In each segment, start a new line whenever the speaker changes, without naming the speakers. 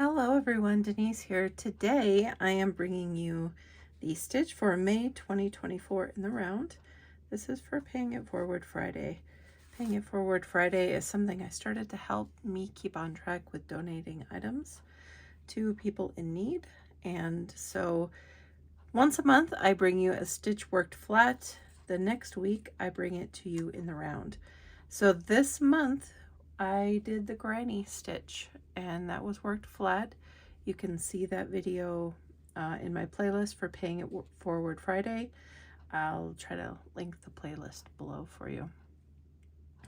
Hello everyone, Denise here. Today I am bringing you the stitch for May 2024 in the round. This is for Paying It Forward Friday. Paying It Forward Friday is something I started to help me keep on track with donating items to people in need. And so once a month I bring you a stitch worked flat. The next week I bring it to you in the round. So this month I did the granny stitch and that was worked flat. You can see that video in my playlist for Paying It Forward Friday. I'll try to link the playlist below for you.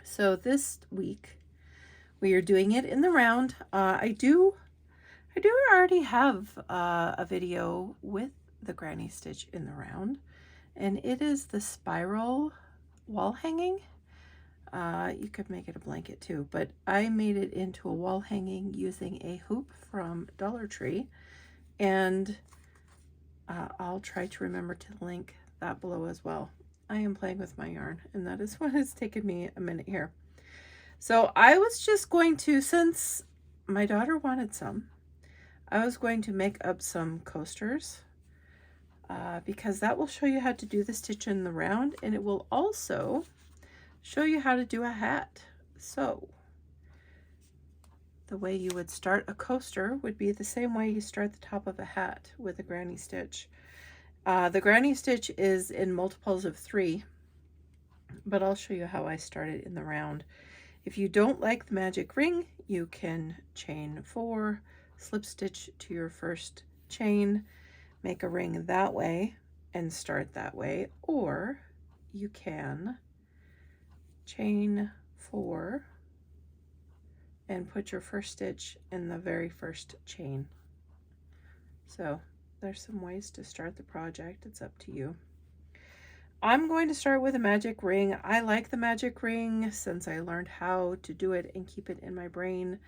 So this week we are doing it in the round. I do already have a video with the granny stitch in the round, and it is the spiral wall hanging. You could make it a blanket too, but I made it into a wall hanging using a hoop from Dollar Tree, and I'll try to remember to link that below as well. I am playing with my yarn, and that is what has taken me a minute here. So I was just going to, since my daughter wanted some, I was going to make up some coasters because that will show you how to do the stitch in the round, and it will also show you how to do a hat. So the way you would start a coaster would be the same way you start the top of a hat with a granny stitch. The granny stitch is in multiples of 3, but I'll show you how I start it in the round. If you don't like the magic ring, you can chain 4, slip stitch to your first chain, make a ring that way and start that way, or you can chain 4 and put your first stitch in the very first chain. So there's some ways to start the project. It's up to you. I'm going to start with a magic ring. I like the magic ring since I learned how to do it and keep it in my brain.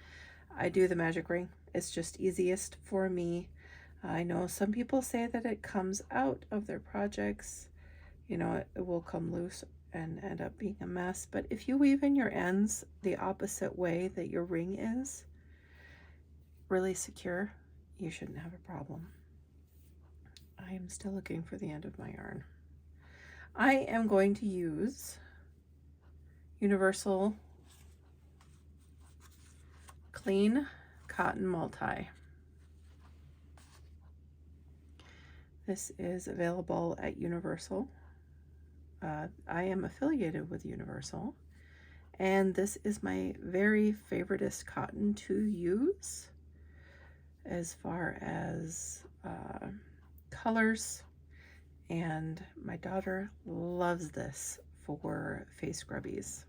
I do the magic ring. It's just easiest for me. I know some people say that it comes out of their projects. You know, it will come loose and end up being a mess. But if you weave in your ends the opposite way that your ring is, really secure, you shouldn't have a problem. I am still looking for the end of my yarn. I am going to use Universal Clean Cotton Multi. This is available at Universal. I am affiliated with Universal, and this is my very favoriteest cotton to use as far as colors, and my daughter loves this for face scrubbies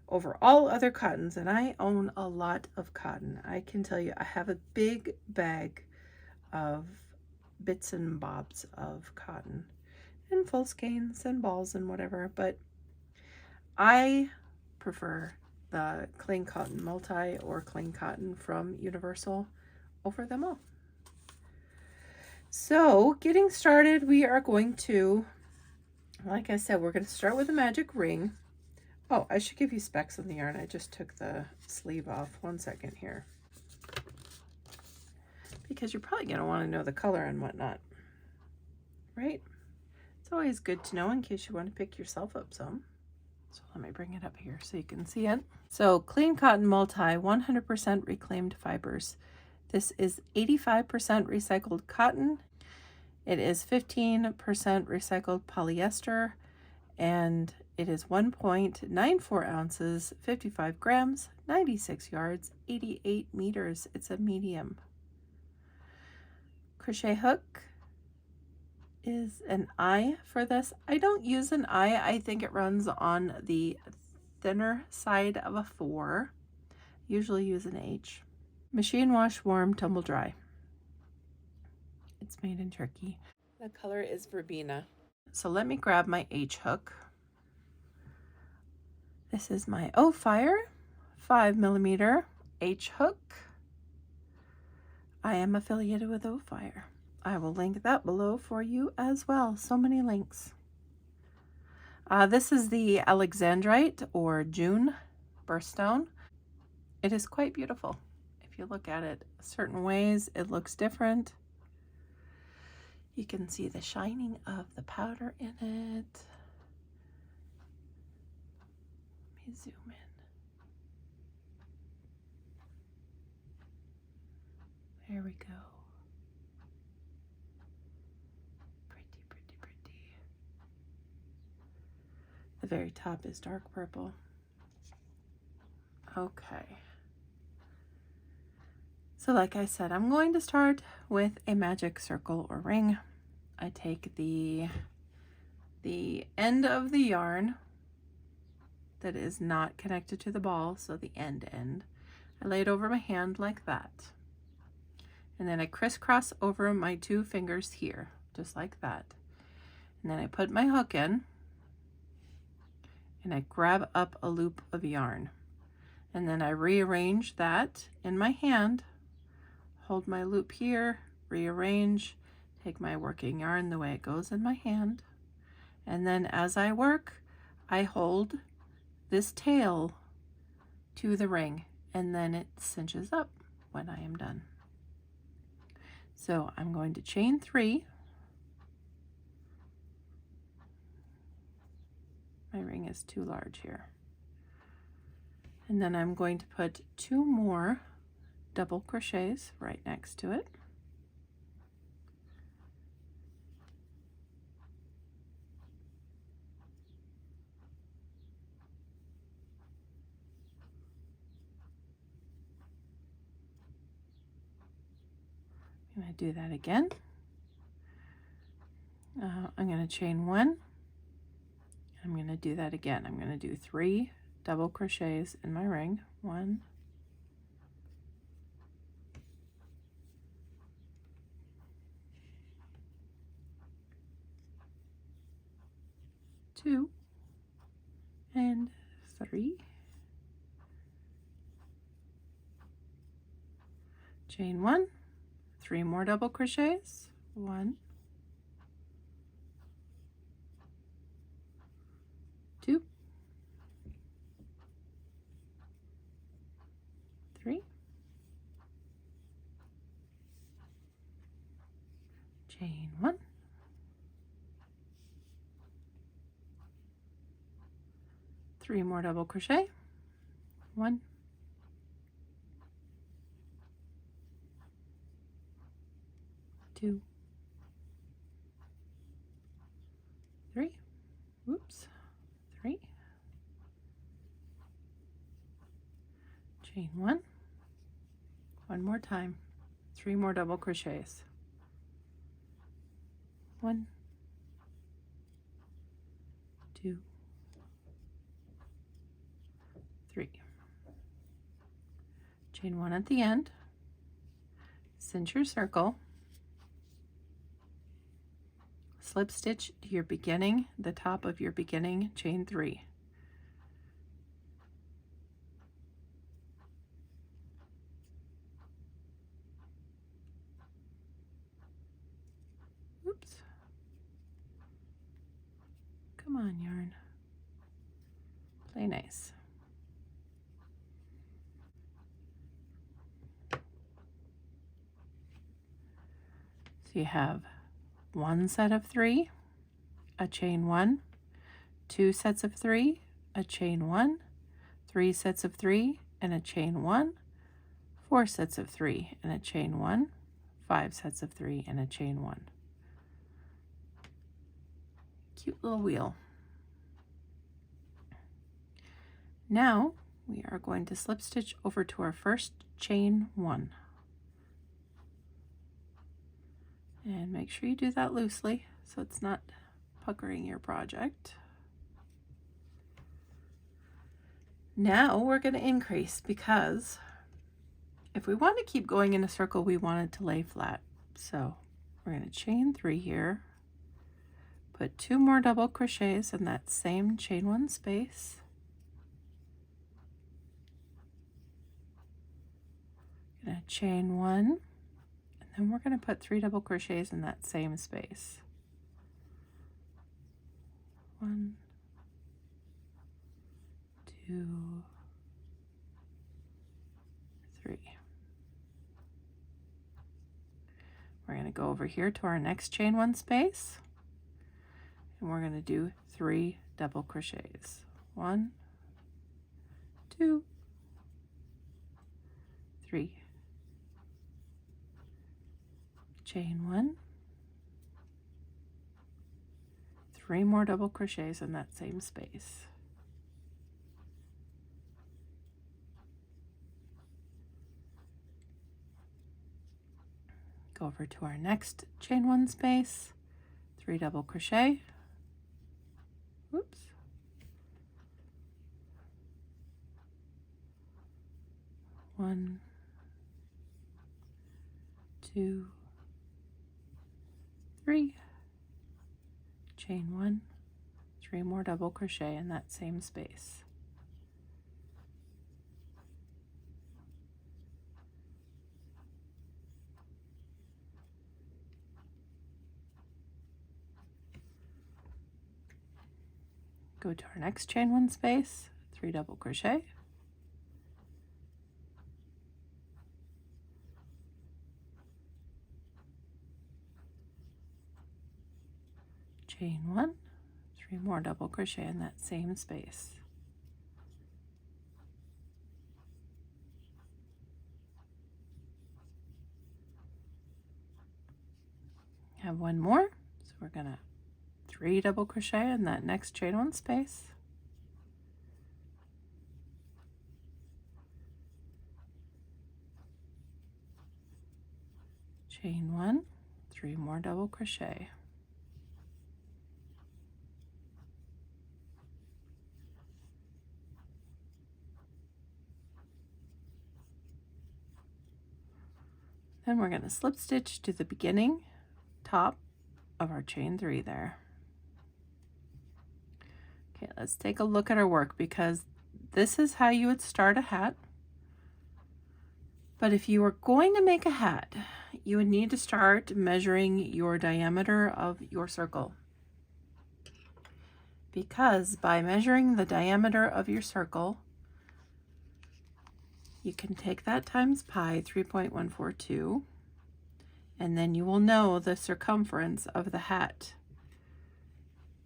over all other cottons. And I own a lot of cotton. I can tell you I have a big bag of bits and bobs of cotton and full skeins and balls and whatever, but I prefer the Clean Cotton Multi or Clean Cotton from Universal over them all. So getting started, we are going to, like I said, we're going to start with a magic ring. Oh, I should give you specs on the yarn. I just took the sleeve off. 1 second here, because you're probably going to want to know the color and whatnot, right? It's always good to know in case you want to pick yourself up some. So let me bring it up here so you can see it. So Clean Cotton Multi, 100% reclaimed fibers. This is 85% recycled cotton. It is 15% recycled polyester, and it is 1.94 ounces, 55 grams, 96 yards, 88 meters. It's a medium. Crochet hook is an I for this. I don't use an I. I think it runs on the thinner side of a 4. Usually use an H. Machine wash, warm, tumble dry. It's made in Turkey. The color is Verbena. So let me grab my H hook. This is my O-Fire 5mm H hook. I am affiliated with O-Fire. I will link that below for you as well. So many links. This is the Alexandrite or June birthstone. It is quite beautiful. If if you look at it certain ways, it looks different. You can see the shining of the powder in it. Let me zoom in. There we go. Pretty, pretty, pretty. The very top is dark purple. Okay. So like I said, I'm going to start with a magic circle or ring. I take the end of the yarn that is not connected to the ball, so the end. I lay it over my hand like that. And then I crisscross over my 2 fingers here, just like that. And then I put my hook in, and I grab up a loop of yarn. And then I rearrange that in my hand, hold my loop here, rearrange, take my working yarn the way it goes in my hand. And then as I work, I hold this tail to the ring, and then it cinches up when I am done. So I'm going to chain 3. My ring is too large here. And then I'm going to put 2 more double crochets right next to it. I'm going to do that again. I'm going to chain 1. I'm going to do that again. I'm going to do 3 double crochets in my ring. 1, 2, and 3. Chain 1, 3 more double crochets. 1, 2, 3, chain 1, 3 more double crochet. 1, 2, 3. Whoops. 3. Chain 1. One more time. 3 more double crochets. 1, 2, 3. Chain 1 at the end. Cinch your circle. Slip stitch to your beginning, the top of your beginning, chain 3. Oops. Come on, yarn. Play nice. So you have 1 set of 3, a chain 1, 2 sets of 3, a chain 1, 3 sets of 3, and a chain 1, 4 sets of 3, and a chain 1, 5 sets of 3, and a chain 1. Cute little wheel. Now we are going to slip stitch over to our first chain 1. And make sure you do that loosely so it's not puckering your project. Now we're going to increase, because if we want to keep going in a circle, we want it to lay flat. So we're going to chain 3 here, put 2 more double crochets in that same chain 1 space. Going to chain 1. And we're going to put 3 double crochets in that same space. 1, 2, 3. We're going to go over here to our next chain 1 space, and we're going to do 3 double crochets. 1, 2, 3. Chain 1, 3 more double crochets in that same space. Go over to our next chain 1 space, 3 double crochet. Oops. 1, 2, 3. Chain 1, 3 more double crochet in that same space. Go to our next chain 1 space, 3 double crochet. Chain 1, 3 more double crochet in that same space. Have 1 more, so we're gonna 3 double crochet in that next chain 1 space. Chain 1, 3 more double crochet. Then we're going to slip stitch to the beginning top of our chain 3 there. Okay, let's take a look at our work, because this is how you would start a hat. But if you were going to make a hat, you would need to start measuring your diameter of your circle. Because by measuring the diameter of your circle, you can take that times pi 3.142, and then you will know the circumference of the hat,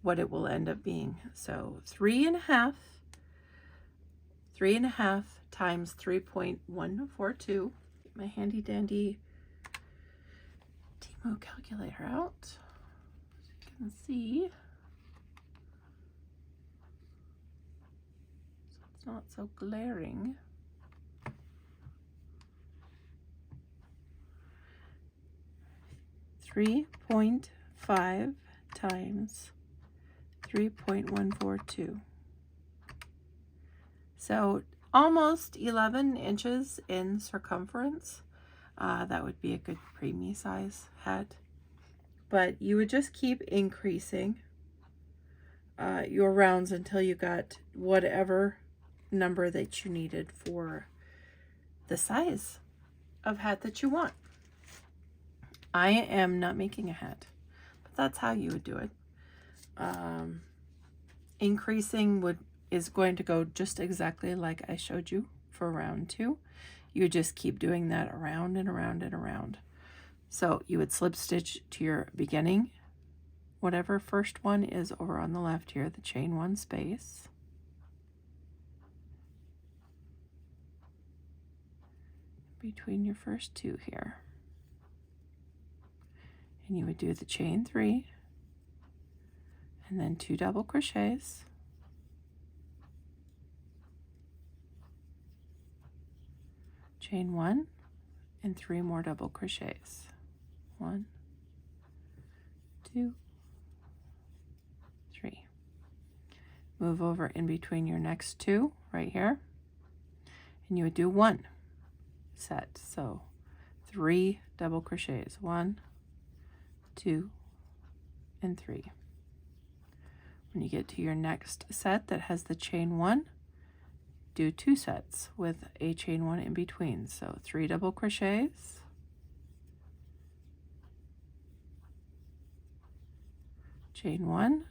what it will end up being. So 3.5 times 3.142. Get my handy dandy Timo calculator out so you can see. So it's not so glaring. 3.5 times 3.142. So almost 11 inches in circumference. That would be a good preemie size hat. But you would just keep increasing your rounds until you got whatever number that you needed for the size of hat that you want. I am not making a hat, but that's how you would do it. Increasing is going to go just exactly like I showed you for round 2. You would just keep doing that around and around and around. So you would slip stitch to your beginning, whatever first one is over on the left here, the chain 1 space. Between your first 2 here. And you would do the chain 3 and then 2 double crochets, chain 1 and 3 more double crochets. 1, 2, 3. Move over in between your next 2 right here, and you would do 1 set. So 3 double crochets, 1, 2, and 3. When you get to your next set that has the chain 1, do 2 sets with a chain 1 in between. So 3 double crochets, chain 1,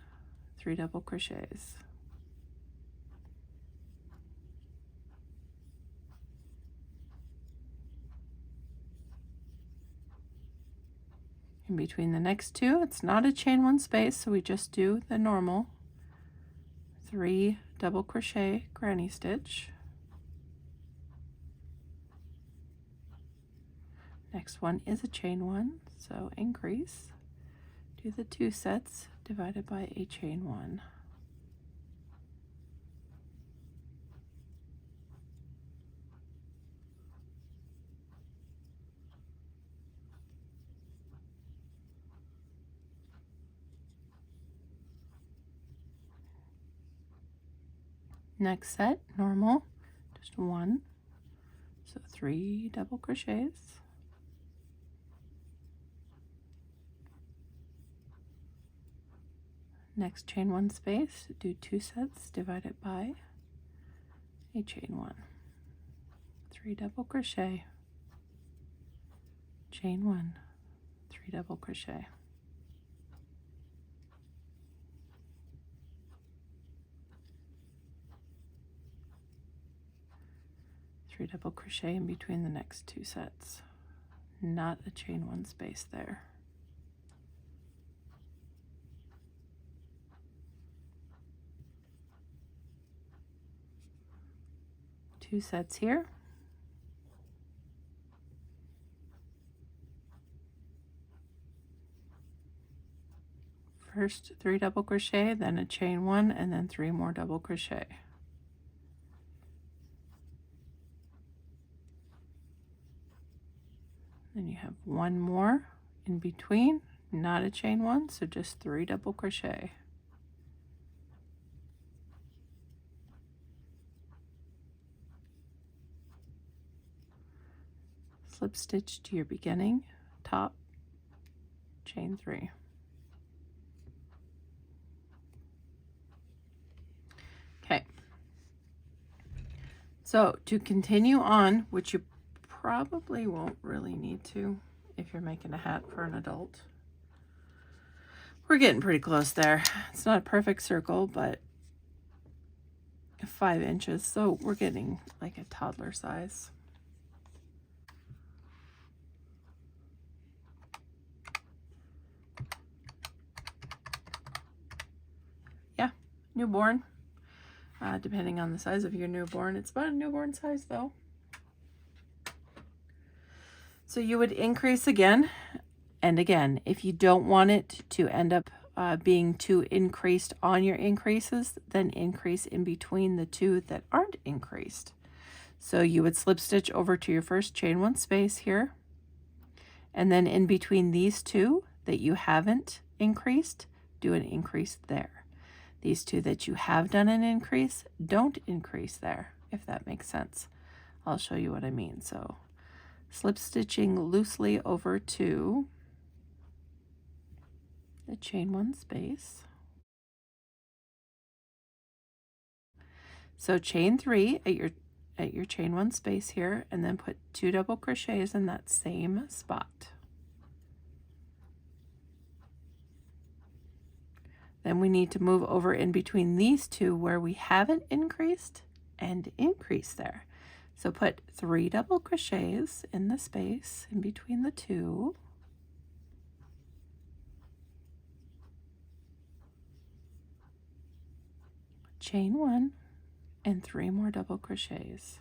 3 double crochets. In between the next two, it's not a chain one space, so we just do the normal 3 double crochet granny stitch. Next one is a chain one, so increase, do the 2 sets divided by a chain one. Next set, normal, just 1, so 3 double crochets. Next chain one space, do 2 sets divided by a chain one. 3 double crochet, chain one, 3 double crochet. Three double crochet in between the next 2 sets, not a chain one space there. Two sets here. First 3 double crochet, then a chain one, and then 3 more double crochet. Then you have 1 more in between, not a chain one, so just 3 double crochet. Slip stitch to your beginning, top, chain 3. Okay. So to continue on, which you probably won't really need to if you're making a hat for an adult. We're getting pretty close there. It's not a perfect circle, but 5 inches, so we're getting like a toddler size. Yeah, newborn. Depending on the size of your newborn. It's about a newborn size though. So you would increase again and again. If you don't want it to end up being too increased on your increases, then increase in between the 2 that aren't increased. So you would slip stitch over to your first chain one space here, and then in between these 2 that you haven't increased, do an increase there. These 2 that you have done an increase, don't increase there, if that makes sense. I'll show you what I mean. So slip stitching loosely over to the chain one space. So chain 3 at your chain one space here, and then put 2 double crochets in that same spot. Then we need to move over in between these 2 where we haven't increased and increase there. So put 3 double crochets in the space in between the 2. Chain 1 and 3 more double crochets.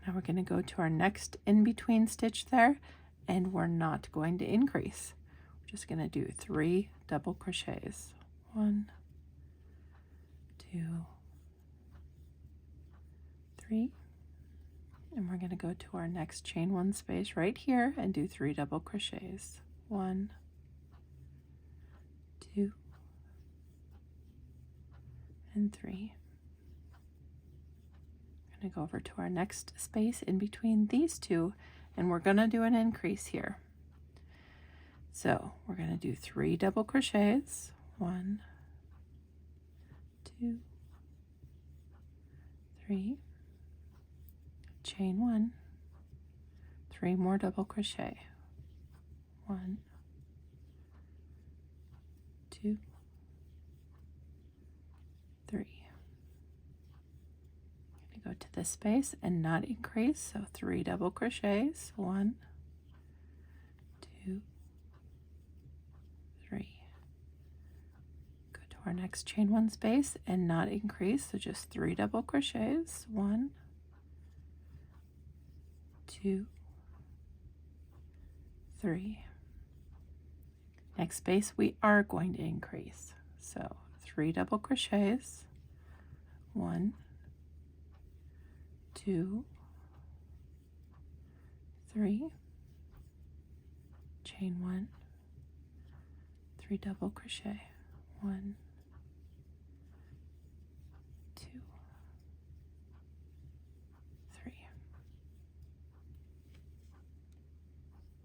Now we're going to go to our next in-between stitch there, and we're not going to increase. We're just going to do 3 double crochets. 1, 2, 3. And we're going to go to our next chain one space right here and do 3 double crochets. 1, 2, and 3. I'm going to go over to our next space in between these 2, and we're going to do an increase here. So we're going to do 3 double crochets. 1, 2, 3. Chain 1, 3 more double crochet. 1, 2, to this space and not increase, so 3 double crochets, 1, 2, 3. Go to our next chain 1 space and not increase, so just 3 double crochets, 1, 2, 3. Next space we are going to increase, so 3 double crochets, 1, 2, 3, chain 1, 3 double crochet, 1, 2, 3.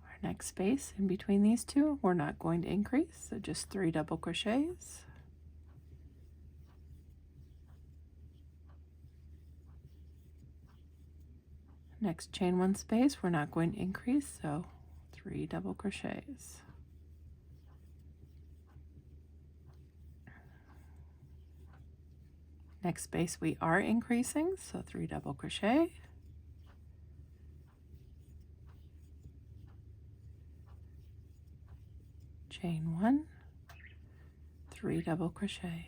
Our next space in between these two, we're not going to increase, so just 3 double crochets. Next chain 1 space, we're not going to increase, so 3 double crochets. Next space we are increasing, so 3 double crochet. Chain 1, 3 double crochet.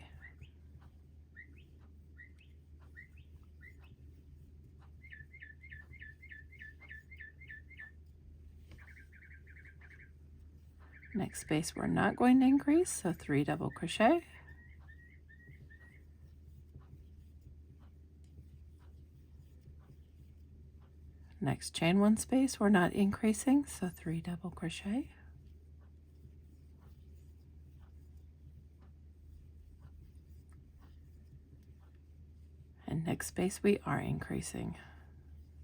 Next space we're not going to increase, so 3 double crochet. Next chain 1 space we're not increasing, so 3 double crochet. And next space we are increasing,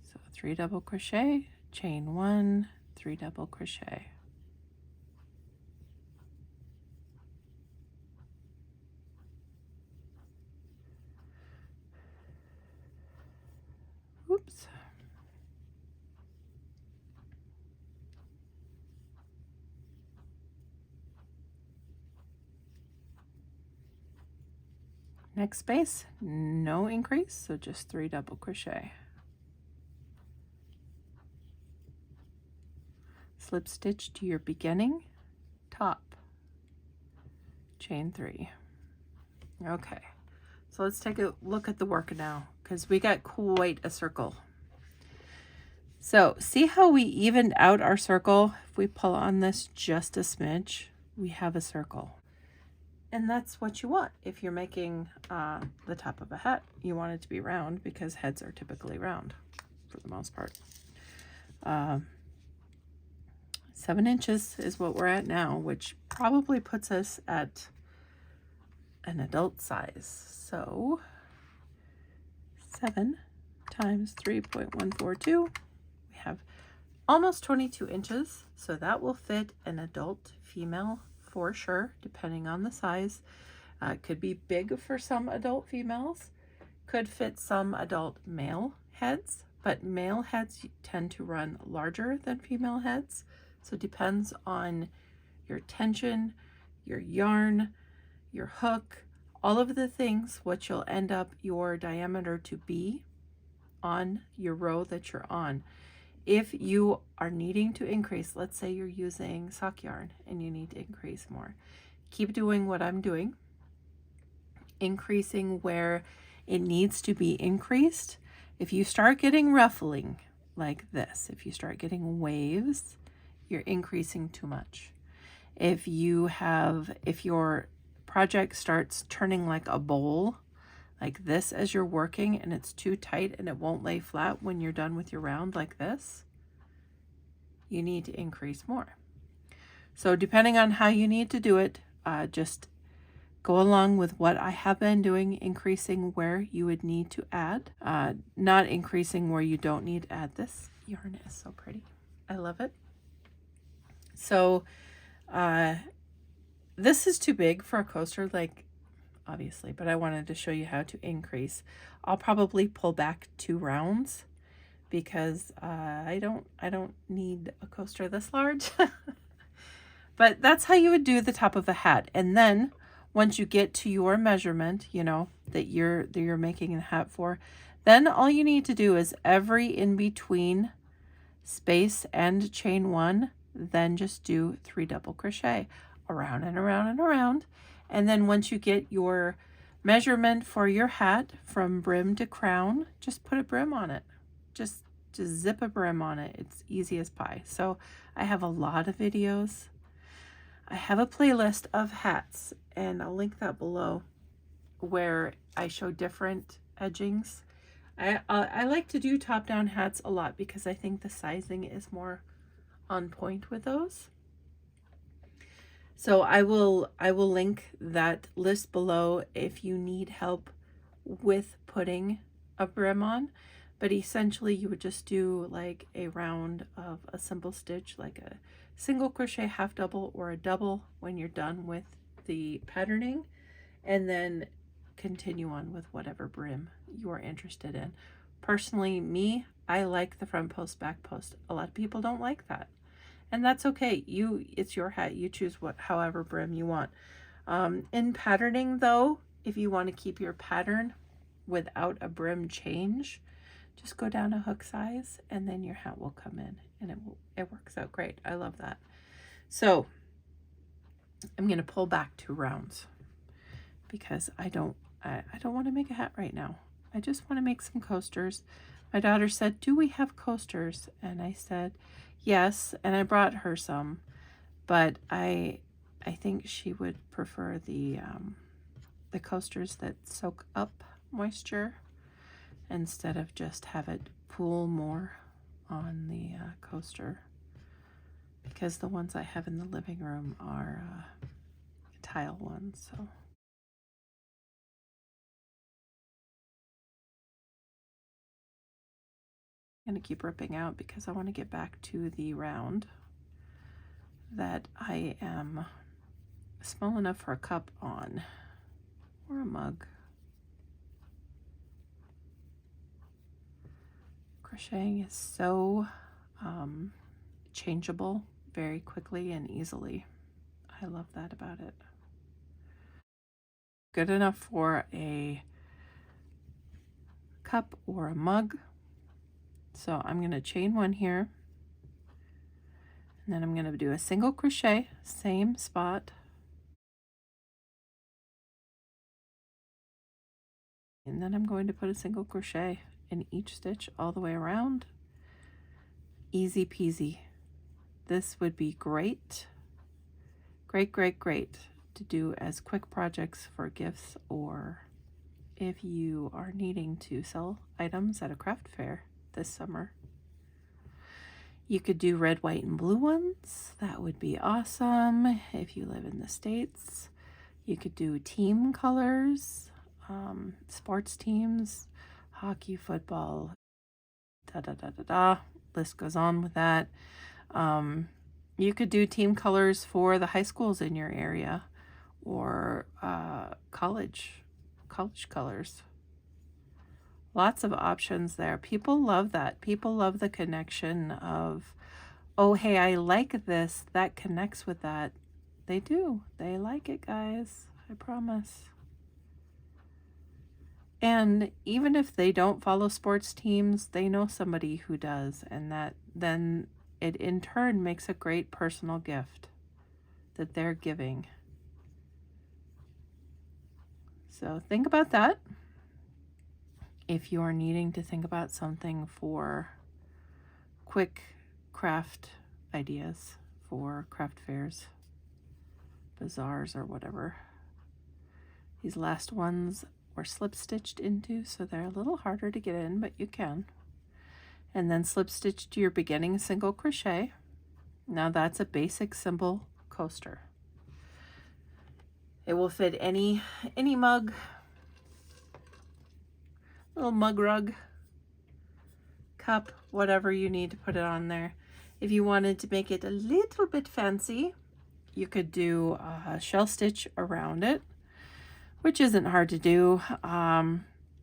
so 3 double crochet, chain 1, 3 double crochet. Oops. Next space, no increase, so just 3 double crochet. Slip stitch to your beginning top, chain 3. Okay, so let's take a look at the work now, because we got quite a circle. So see how we evened out our circle? If we pull on this just a smidge, we have a circle. And that's what you want if you're making the top of a hat. You want it to be round because heads are typically round for the most part. 7 inches is what we're at now, which probably puts us at an adult size. So 7 times 3.142, we have almost 22 inches. So that will fit an adult female for sure, depending on the size. It could be big for some adult females, could fit some adult male heads, but male heads tend to run larger than female heads. So it depends on your tension, your yarn, your hook, all of the things, what you'll end up your diameter to be on your row that you're on. If you are needing to increase, let's say you're using sock yarn and you need to increase more, keep doing what I'm doing, increasing where it needs to be increased. If you start getting ruffling like this, if you start getting waves, you're increasing too much. If your project starts turning like a bowl, like this as you're working, and it's too tight and it won't lay flat when you're done with your round like this, you need to increase more. So depending on how you need to do it, just go along with what I have been doing, increasing where you would need to add, not increasing where you don't need to add. This yarn is so pretty. I love it. So this is too big for a coaster, like obviously, but I wanted to show you how to increase. I'll probably pull back 2 rounds because I don't need a coaster this large. But that's how you would do the top of a hat. And then once you get to your measurement, you know, that you're making a hat for, Then all you need to do is every in between space and chain 1, then just do 3 double crochet around and around and around. And then once you get your measurement for your hat from brim to crown, just put a brim on it. Just zip a brim on it. It's easy as pie. So I have a lot of videos. I have a playlist of hats, and I'll link that below, where I show different edgings. I like to do top-down hats a lot because I think the sizing is more on point with those. So I will link that list below if you need help with putting a brim on. But essentially you would just do like a round of a simple stitch, like a single crochet, half double, or a double when you're done with the patterning, and then continue on with whatever brim you are interested in. Personally, me, I like the front post, back post. A lot of people don't like that, and that's okay. It's your hat. You choose however brim you want. In patterning though, if you want to keep your pattern without a brim change, just go down a hook size and then your hat will come in, and it works out great. I love that. So I'm going to pull back 2 rounds because I don't want to make a hat right now. I just want to make some coasters. My daughter said, "Do we have coasters?" And I said, "Yes," and I brought her some, but I think she would prefer the coasters that soak up moisture instead of just have it pool more on the coaster, because the ones I have in the living room are tile ones. So I'm going to keep ripping out because I want to get back to the round that I am small enough for a cup on, or a mug. Crocheting is so changeable very quickly and easily. I love that about it. Good enough for a cup or a mug. So I'm going to chain 1 here, and then I'm going to do a single crochet, same spot, and then I'm going to put a single crochet in each stitch all the way around. Easy peasy. This would be great to do as quick projects for gifts, or if you are needing to sell items at a craft fair this summer. You could do red, white, and blue ones. That would be awesome if you live in the States. You could do team colors, sports teams, hockey, football, list goes on with that. You could do team colors for the high schools in your area, or college colors. Lots of options there. People love that. People love the connection of, oh, hey, I like this. That connects with that. They do. They like it, guys. I promise. And even if they don't follow sports teams, they know somebody who does, and that then it in turn makes a great personal gift that they're giving. So think about that. If you are needing to think about something for quick craft ideas for craft fairs, bazaars, or whatever. These last ones were slip stitched into, so they're a little harder to get in, but you can. And then slip stitch to your beginning single crochet. Now that's a basic simple coaster. It will fit any mug, little mug rug, cup, whatever you need to put it on there. If you wanted to make it a little bit fancy, you could do a shell stitch around it, which isn't hard to do.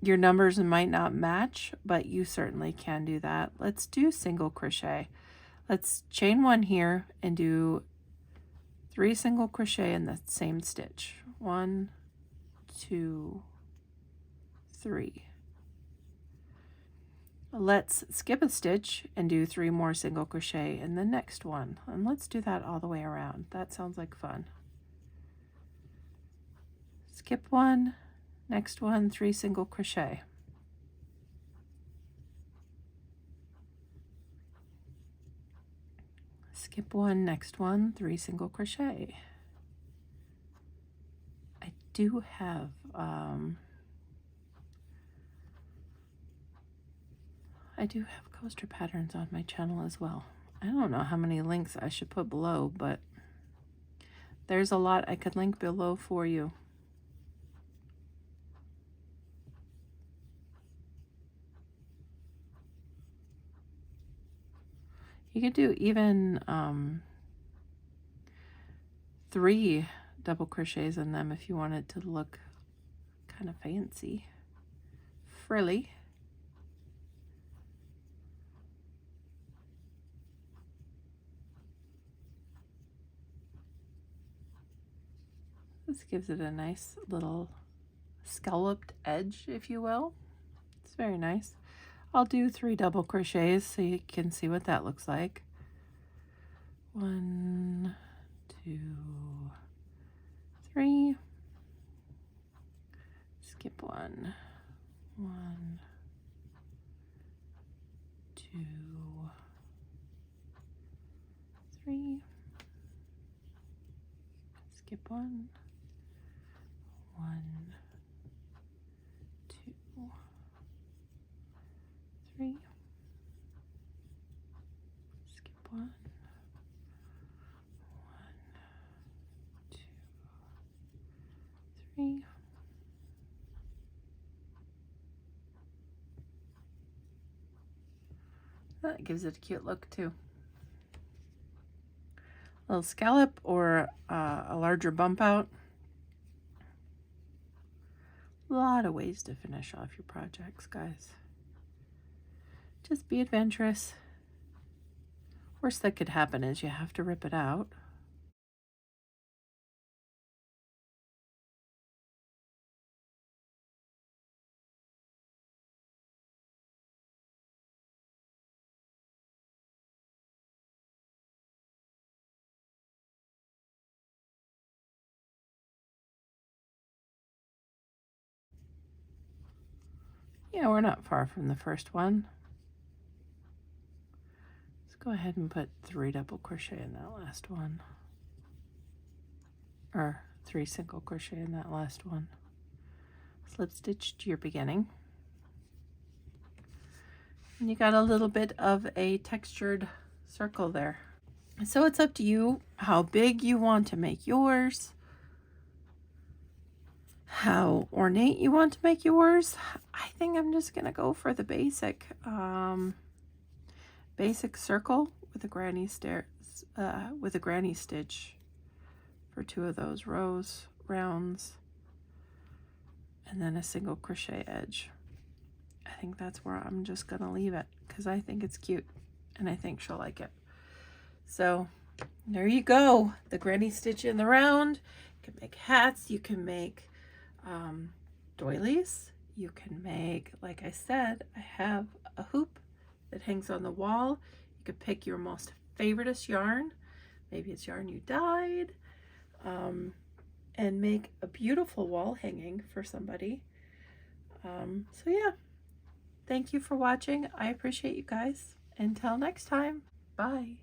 Your numbers might not match, but you certainly can do that. Let's do single crochet. Let's chain 1 here and do 3 single crochet in the same stitch. 1, 2, 3. let's skip a stitch and do 3 more single crochet in the next one. And let's do that all the way around. That sounds like fun. Skip one, next one, 3 single crochet. Skip one, next one, 3 single crochet. I do have coaster patterns on my channel as well. I don't know how many links I should put below, but there's a lot I could link below for you. You could do even 3 double crochets in them if you want it to look kind of fancy, frilly. This gives it a nice little scalloped edge, if you will. It's very nice. I'll do 3 double crochets so you can see what that looks like. 1, 2, 3. Skip 1, 1, 2, 3. Skip 1, 1, 2, 3. Skip 1, 1, 2, 3. That gives it a cute look too. A little scallop or a larger bump out. A lot of ways to finish off your projects, guys. Just be adventurous. Worst that could happen is you have to rip it out. Yeah, we're not far from the first one. Let's go ahead and put 3 double crochet in that last one. Or 3 single crochet in that last one. Slip stitch to your beginning. And you got a little bit of a textured circle there. So it's up to you how big you want to make yours, how ornate you want to make yours. I think I'm just gonna go for the basic circle with a granny stitch for 2 of those rounds, and then a single crochet edge. I think that's where I'm just gonna leave it because I think it's cute and I think she'll like it. So there you go, the granny stitch in the round. You can make hats, you can make doilies, you can make, like I said, I have a hoop that hangs on the wall. You could pick your most favoriteest yarn, maybe it's yarn you dyed, and make a beautiful wall hanging for somebody. So yeah, thank you for watching. I appreciate you guys. Until next time, bye.